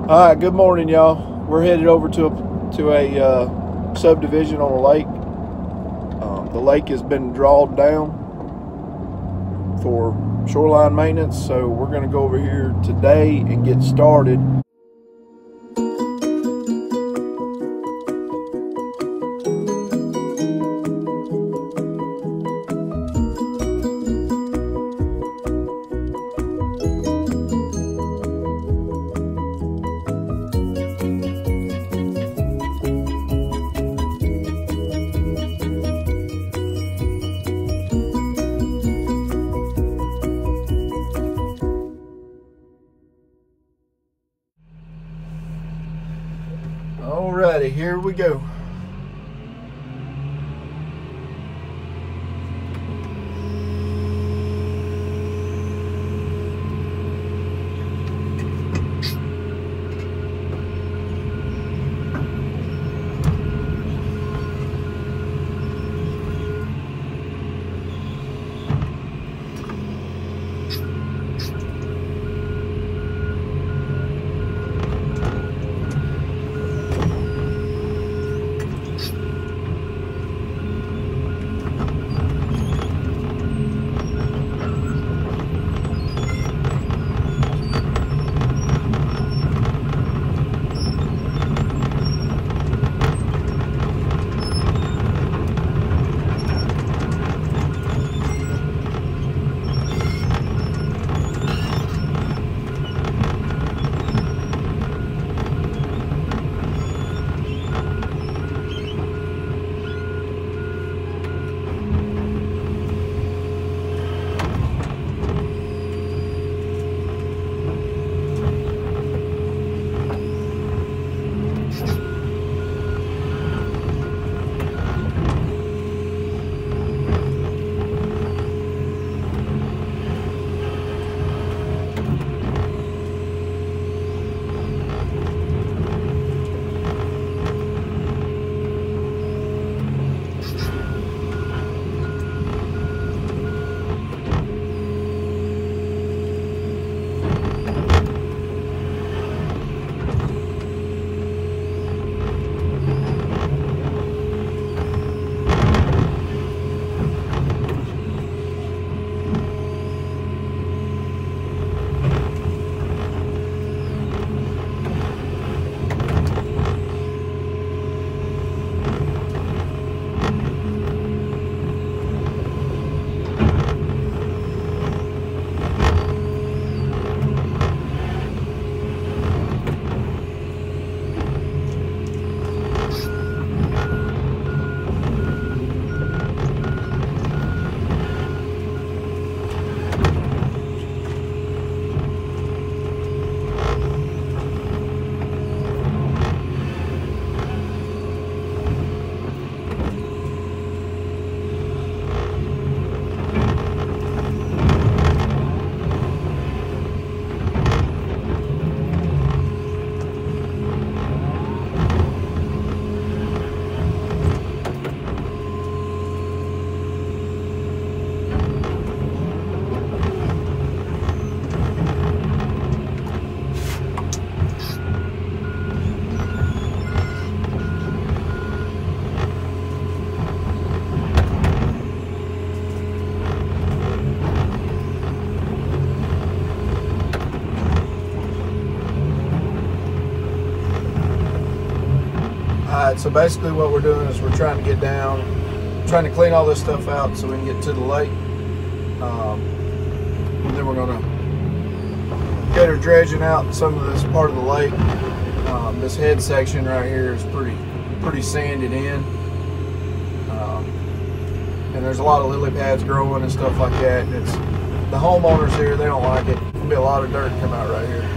All right, good morning, y'all. We're headed over to a subdivision on a lake. The lake has been drawn down for shoreline maintenance, so we're going to go over here today and get started. Alrighty, here we go. Alright, so basically what we're doing is we're trying to get down, trying to clean all this stuff out so we can get to the lake. And then we're going to get her dredging out some of this part of the lake. This head section right here is pretty sanded in. And there's a lot of lily pads growing and stuff like that. And it's the homeowners here, they don't like it. There'll be a lot of dirt come out right here.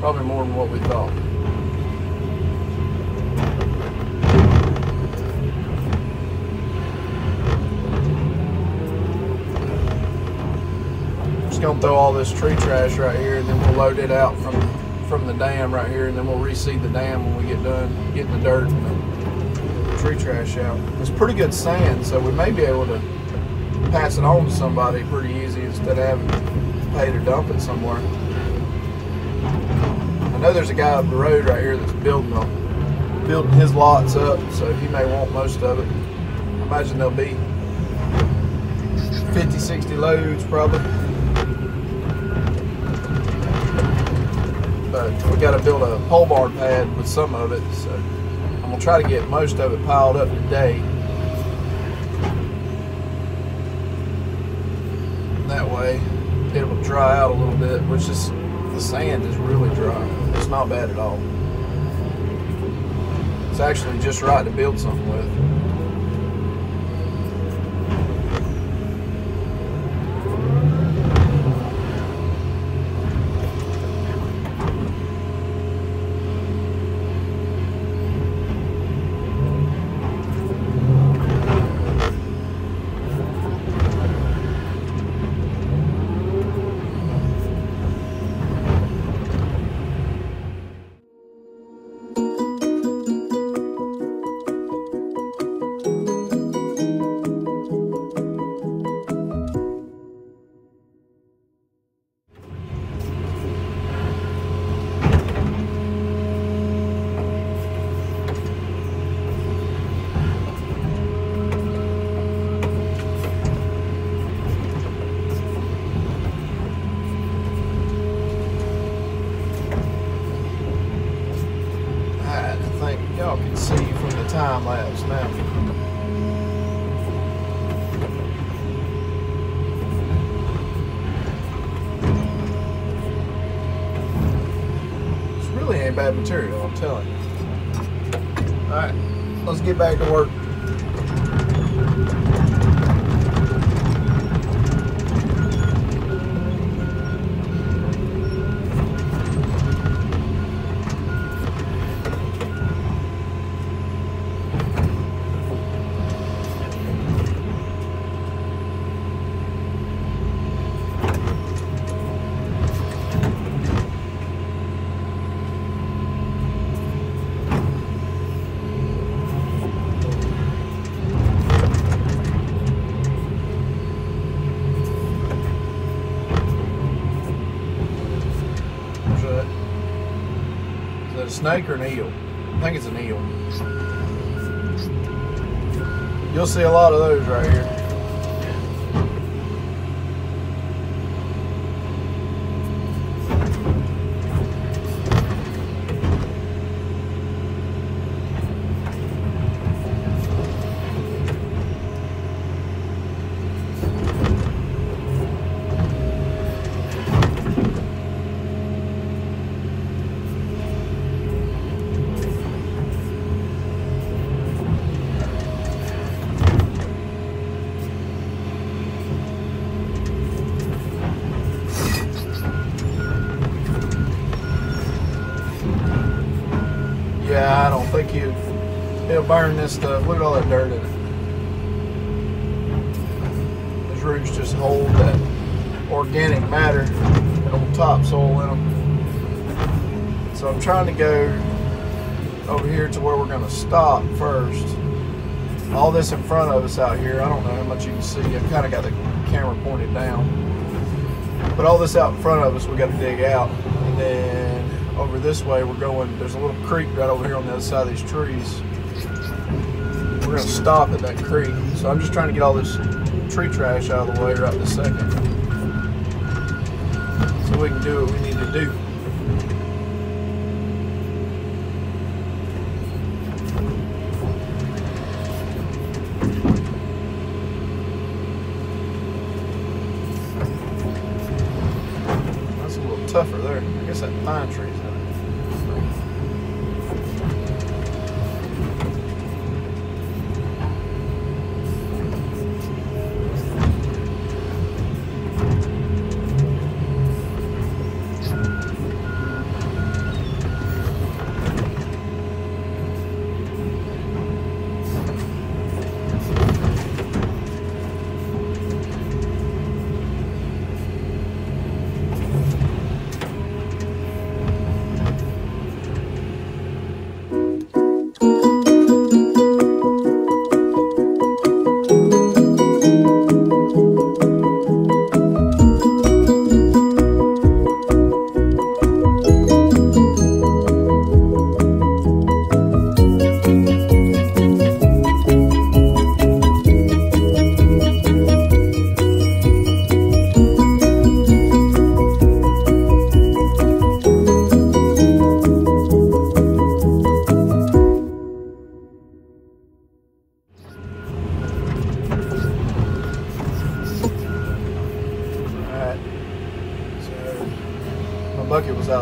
Probably more than what we thought. Just gonna throw all this tree trash right here, and then we'll load it out from the dam right here, and then we'll reseed the dam when we get done getting the dirt and the tree trash out. It's pretty good sand, so we may be able to pass it on to somebody pretty easy instead of having to pay to dump it somewhere. I know there's a guy up the road right here that's building his lots up, so he may want most of it. I imagine there'll be 50, 60 loads probably. But we got to build a pole barn pad with some of it, so I'm gonna try to get most of it piled up today. That way it will dry out a little bit, which is, the sand is really dry. It's not bad at all. It's actually just right to build something with. Y'all can see from the time lapse now. This really ain't bad material, I'm telling you. Alright, let's get back to work. Is that a snake or an eel? I think it's an eel. You'll see a lot of those right here. Yeah, I don't think he'll burn this stuff. Look at all that dirt in it. Those roots just hold that organic matter, that old topsoil in them. So I'm trying to go over here to where we're going to stop first. All this in front of us out here, I don't know how much you can see. I've kind of got the camera pointed down. But all this out in front of us, we got to dig out. And then over this way we're going, there's a little creek right over here on the other side of these trees. We're going to stop at that creek. So I'm just trying to get all this tree trash out of the way right this second, so we can do what we need to do. That's a little tougher there. I guess that pine tree's in it.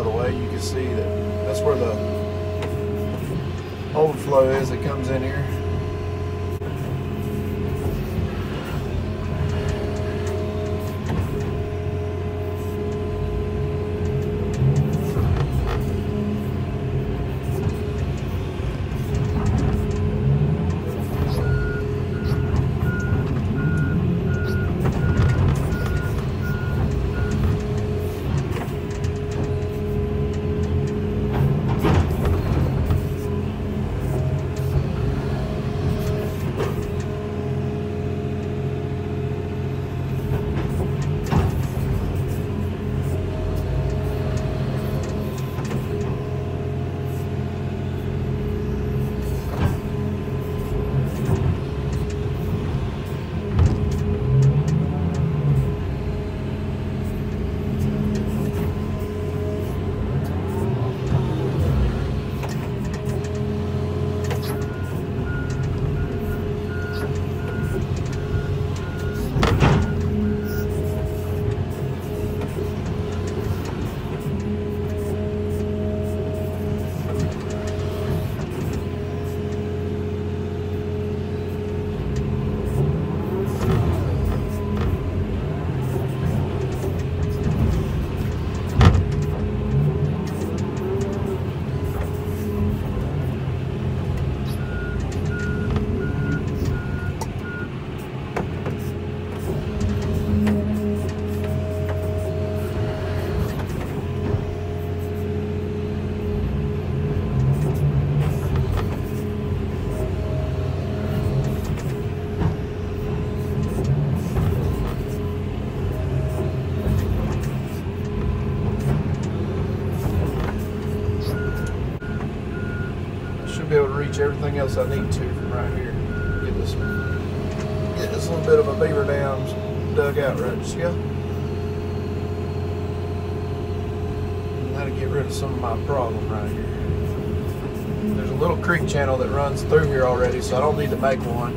of the way, you can see that that's where the overflow is that comes in here. Be able to reach everything else I need to from right here. Get this little bit of a beaver dam dug out right just yeah. And that'll get rid of some of my problem right here. There's a little creek channel that runs through here already, so I don't need to make one.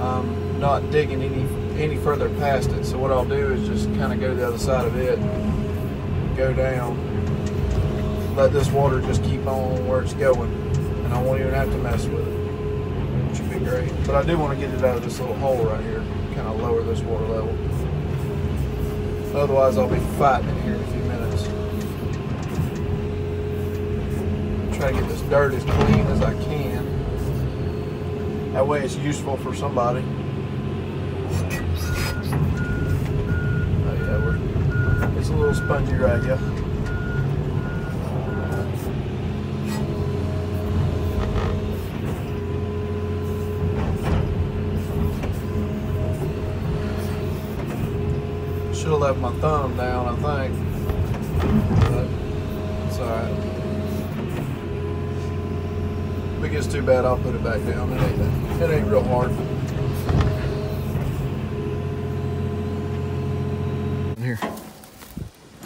I'm not digging any further past it, so what I'll do is just kind of go to the other side of it, go down, let this water just keep on where it's going. I won't even have to mess with it, which would be great. But I do want to get it out of this little hole right here, kind of lower this water level. Otherwise, I'll be fighting in here in a few minutes. Try to get this dirt as clean as I can. That way it's useful for somebody. Oh yeah, it's a little spongy right here. Should have left my thumb down, I think, but it's alright. If it gets too bad, I'll put it back down. It ain't real hard. Here,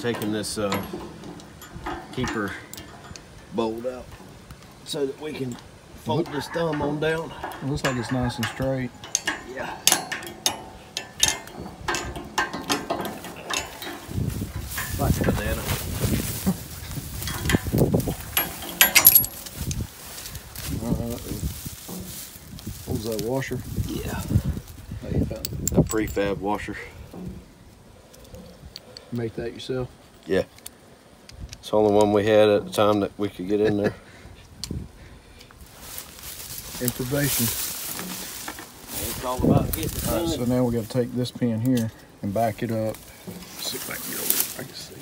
taking this keeper bolt out so that we can fold this thumb on down. It looks like it's nice and straight. Yeah. Like a banana. What was that, washer? Yeah. How you found it? A prefab washer. Make that yourself? Yeah. It's the only one we had at the time that we could get in there. Improvisation. It's all about getting it. Alright, so now we got to take this pin here and back it up. Let's see if I can get over it. I can see.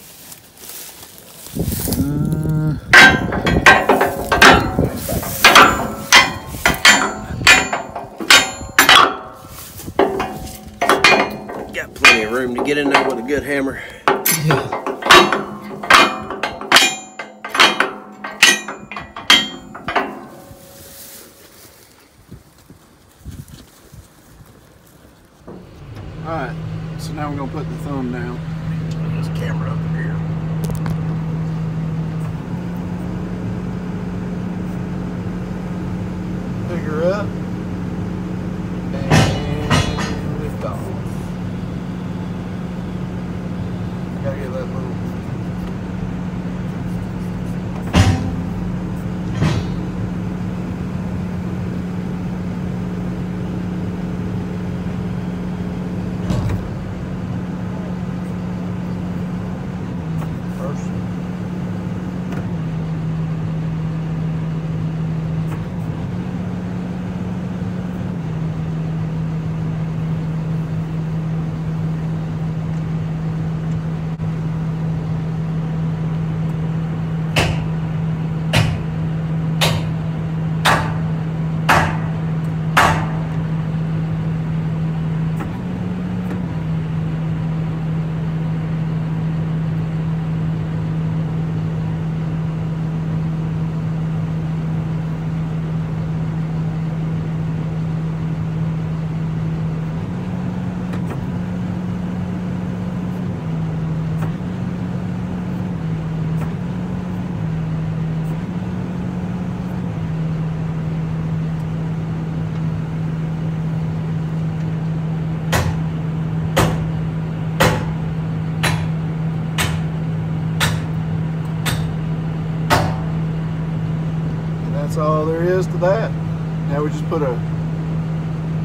Got plenty of room to get in there with a good hammer. Yeah. Alright, so now we're going to put the thumb down. Put this camera up here. Pick her up and lift off. Gotta get that little that's all there is to that. Now we just put a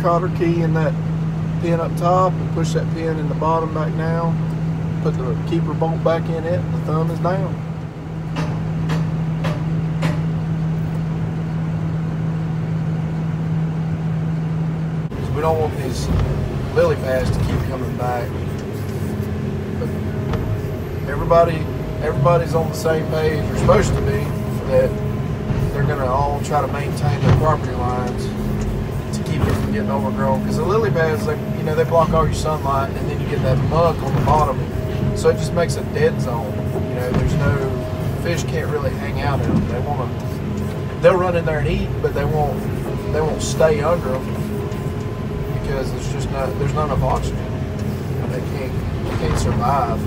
cotter key in that pin up top and push that pin in the bottom back down. Put the keeper bolt back in it, and the thumb is down. We don't want these lily pads to keep coming back. But everybody's on the same page, or supposed to be, that they're going to all try to maintain their property lines to keep it from getting overgrown. Because the lily pads, they block all your sunlight, and then you get that muck on the bottom, so it just makes a dead zone. There's no fish can't really hang out in them. They'll run in there and eat, but they won't stay under them. Because there's not enough oxygen. They can't survive.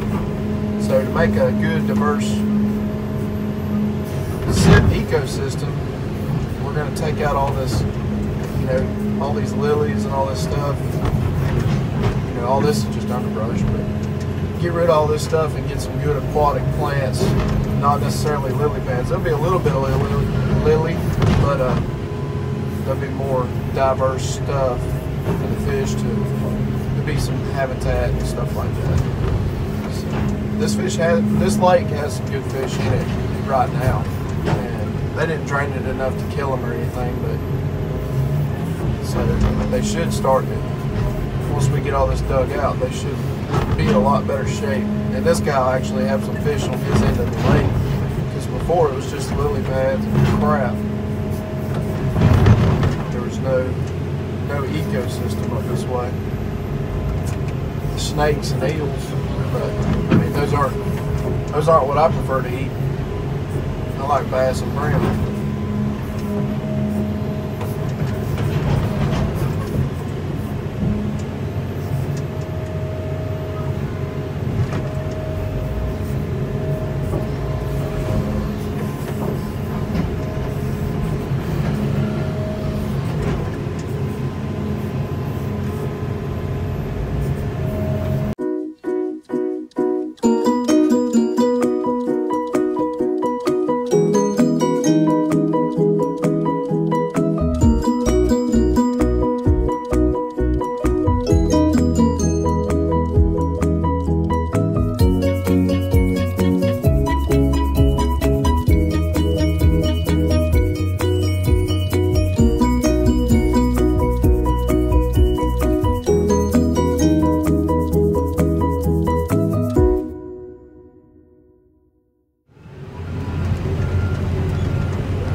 So to make a good, diverse ecosystem, we're going to take out all this, all these lilies and all this stuff. All this is just underbrush, but get rid of all this stuff and get some good aquatic plants. Not necessarily lily pads. There'll be a little bit of lily, but there'll be more diverse stuff for the fish to be some habitat and stuff like that. So this lake has some good fish in it right now, and they didn't drain it enough to kill them or anything, but so they should start it. Once we get all this dug out, they should be in a lot better shape. And this guy will actually have some fish on his end of the lake, because before it was just lily pads and crap. There was no ecosystem up this way. Snakes and eels, but those aren't what I prefer to eat. I like bass and brim.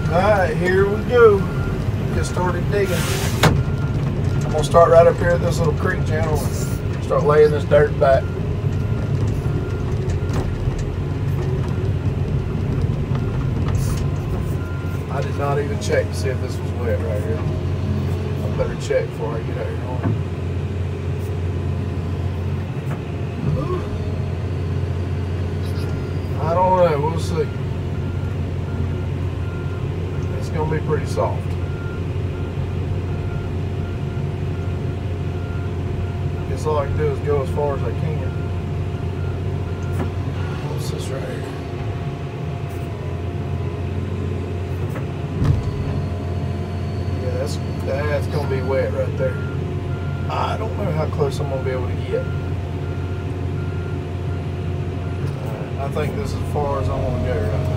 Alright, here we go. Get started digging. I'm going to start right up here at this little creek channel and start laying this dirt back. I did not even check to see if this was wet right here. I better check before I get out here. I don't know, we'll see. It's going to be pretty soft. Guess all I can do is go as far as I can. What's this right here? Yeah, that's going to be wet right there. I don't know how close I'm going to be able to get. I think this is as far as I want to go right now.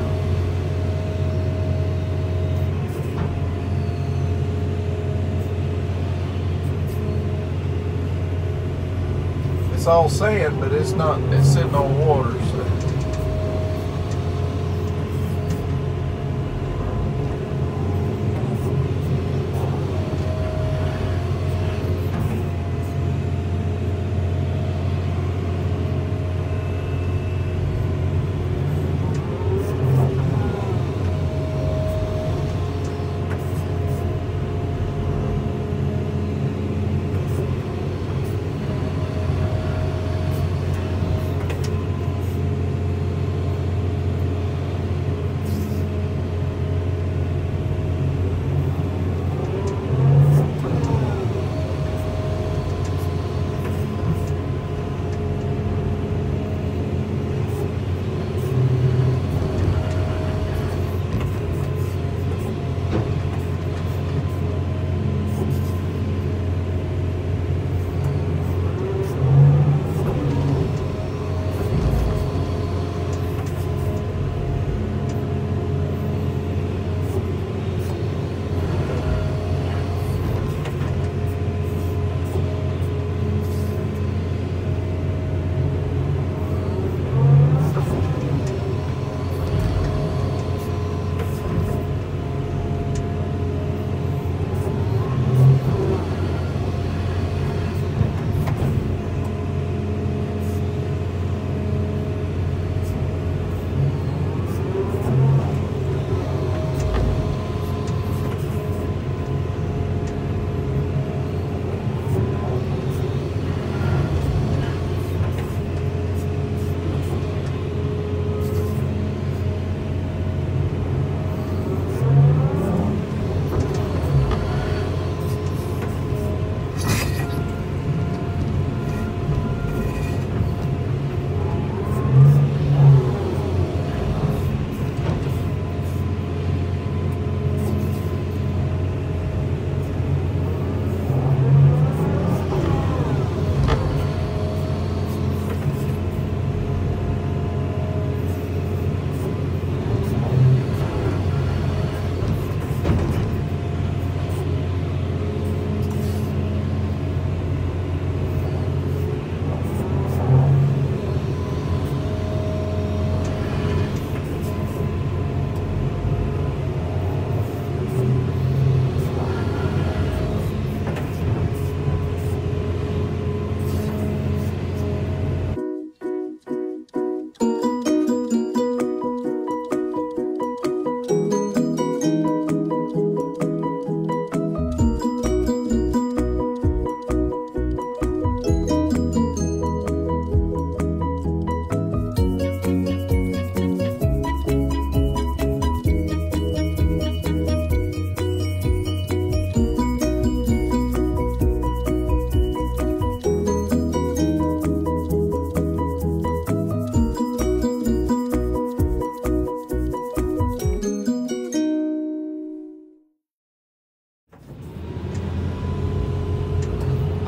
It's all sand, but it's not, it's sitting on water, so.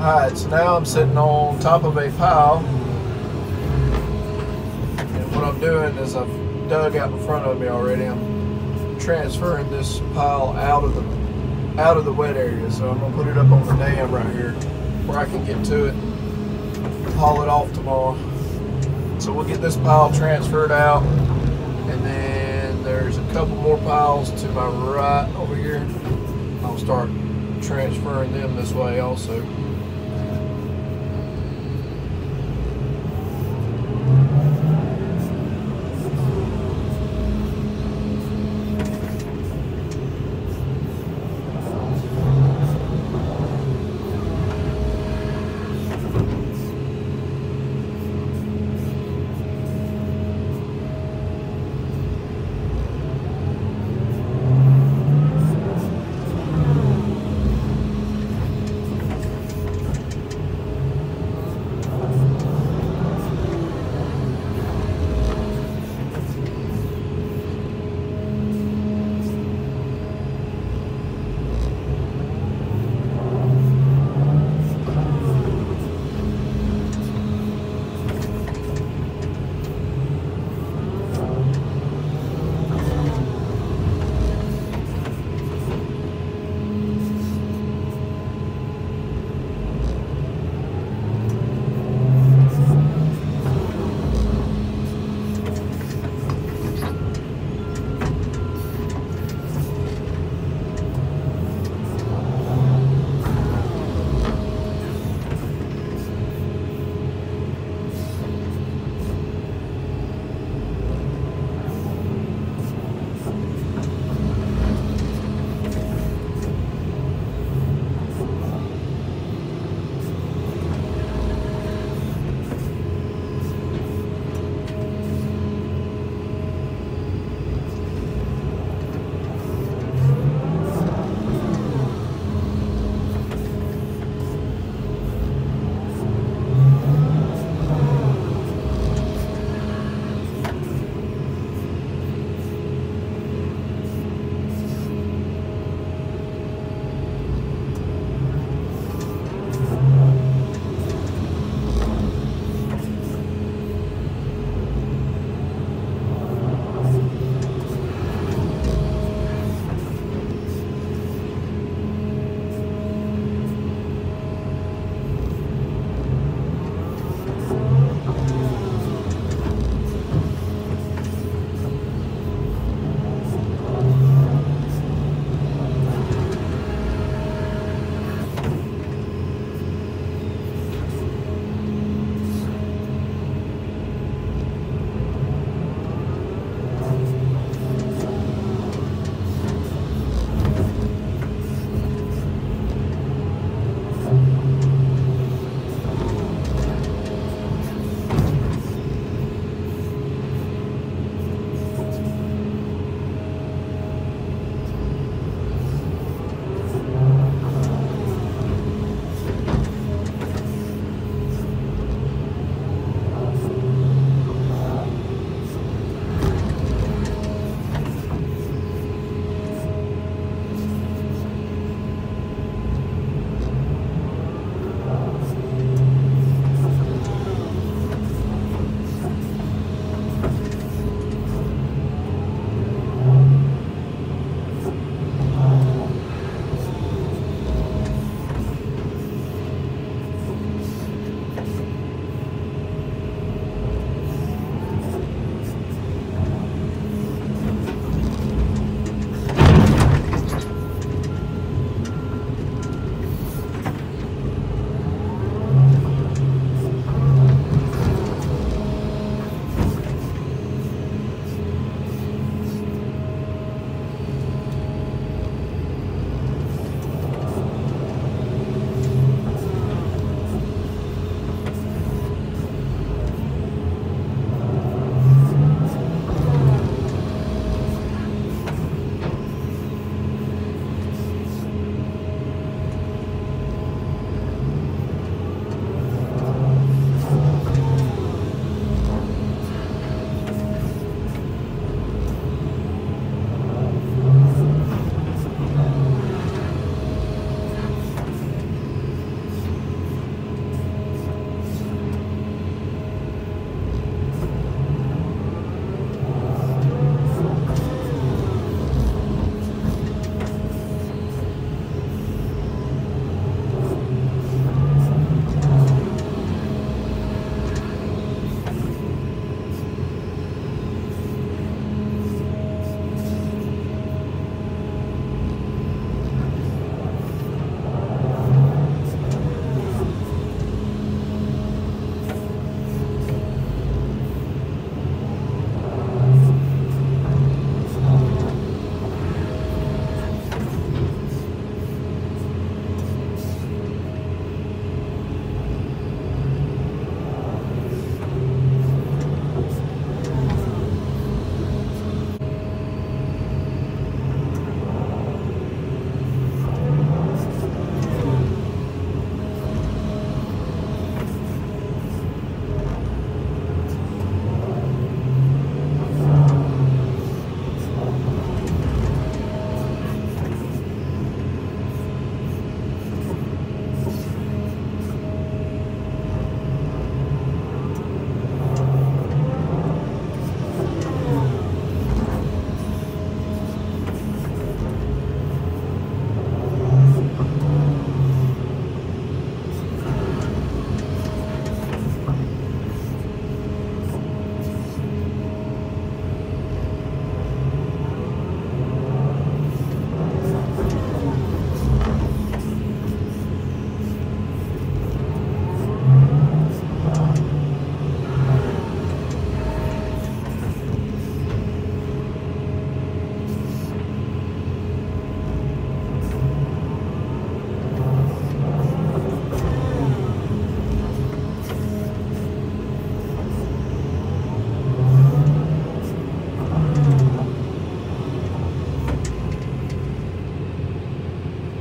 Alright, so now I'm sitting on top of a pile, and what I'm doing is I've dug out in front of me already. I'm transferring this pile out of the wet area, so I'm gonna put it up on the dam right here where I can get to it, haul it off tomorrow. So we'll get this pile transferred out, and then there's a couple more piles to my right over here. I'll start transferring them this way also.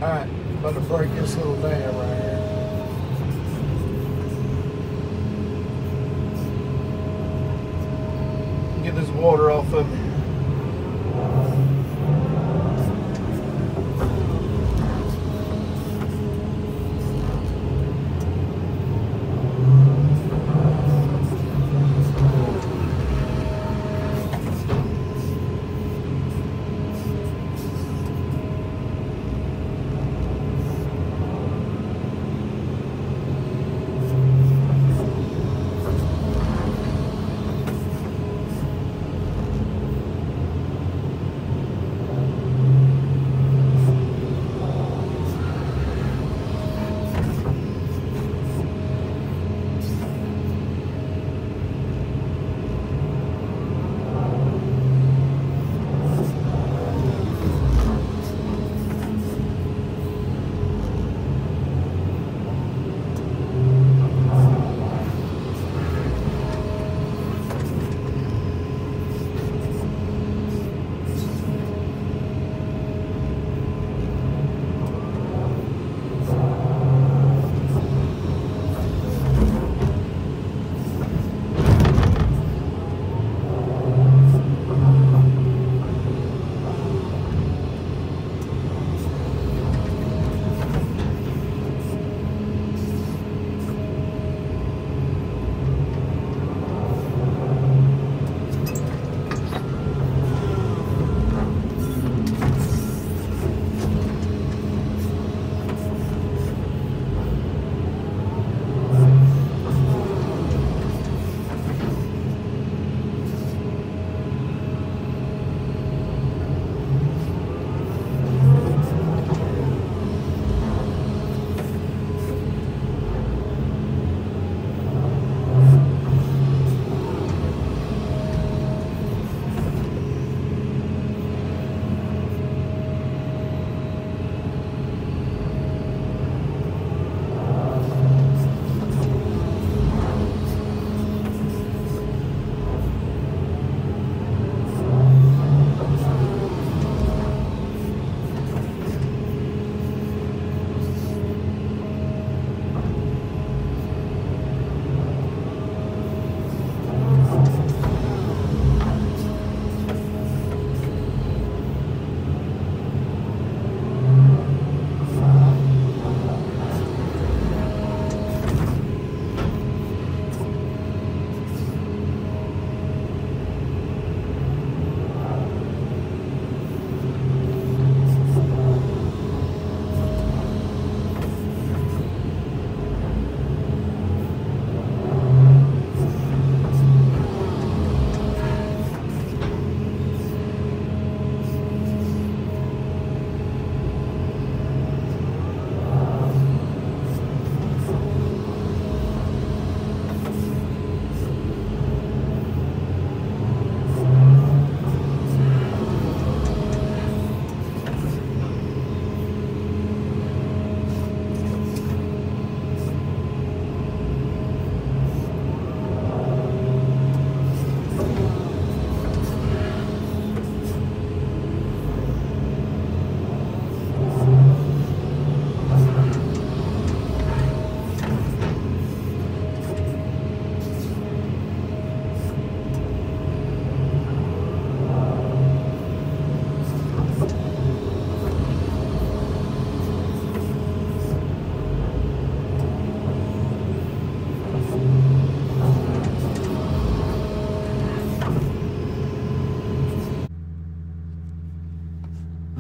Alright, about to break this little dam right here. Get this water off of it.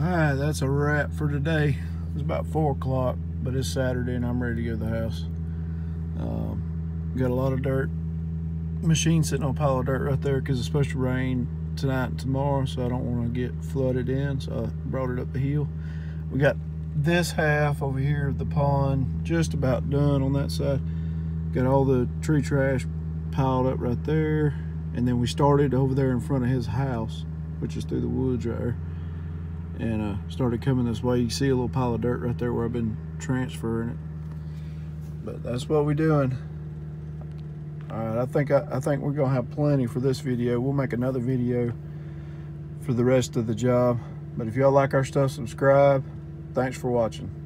Alright, that's a wrap for today. It's about 4 o'clock, but it's Saturday and I'm ready to go to the house. Got a lot of dirt. Machine sitting on a pile of dirt right there because it's supposed to rain tonight and tomorrow, so I don't want to get flooded in, so I brought it up the hill. We got this half over here of the pond just about done on that side. Got all the tree trash piled up right there, and then we started over there in front of his house, which is through the woods right there, and started coming this way. You can see a little pile of dirt right there where I've been transferring it, but that's what we're doing. All right, I think we're gonna have plenty for this video. We'll make another video for the rest of the job, but if y'all like our stuff, subscribe. Thanks for watching.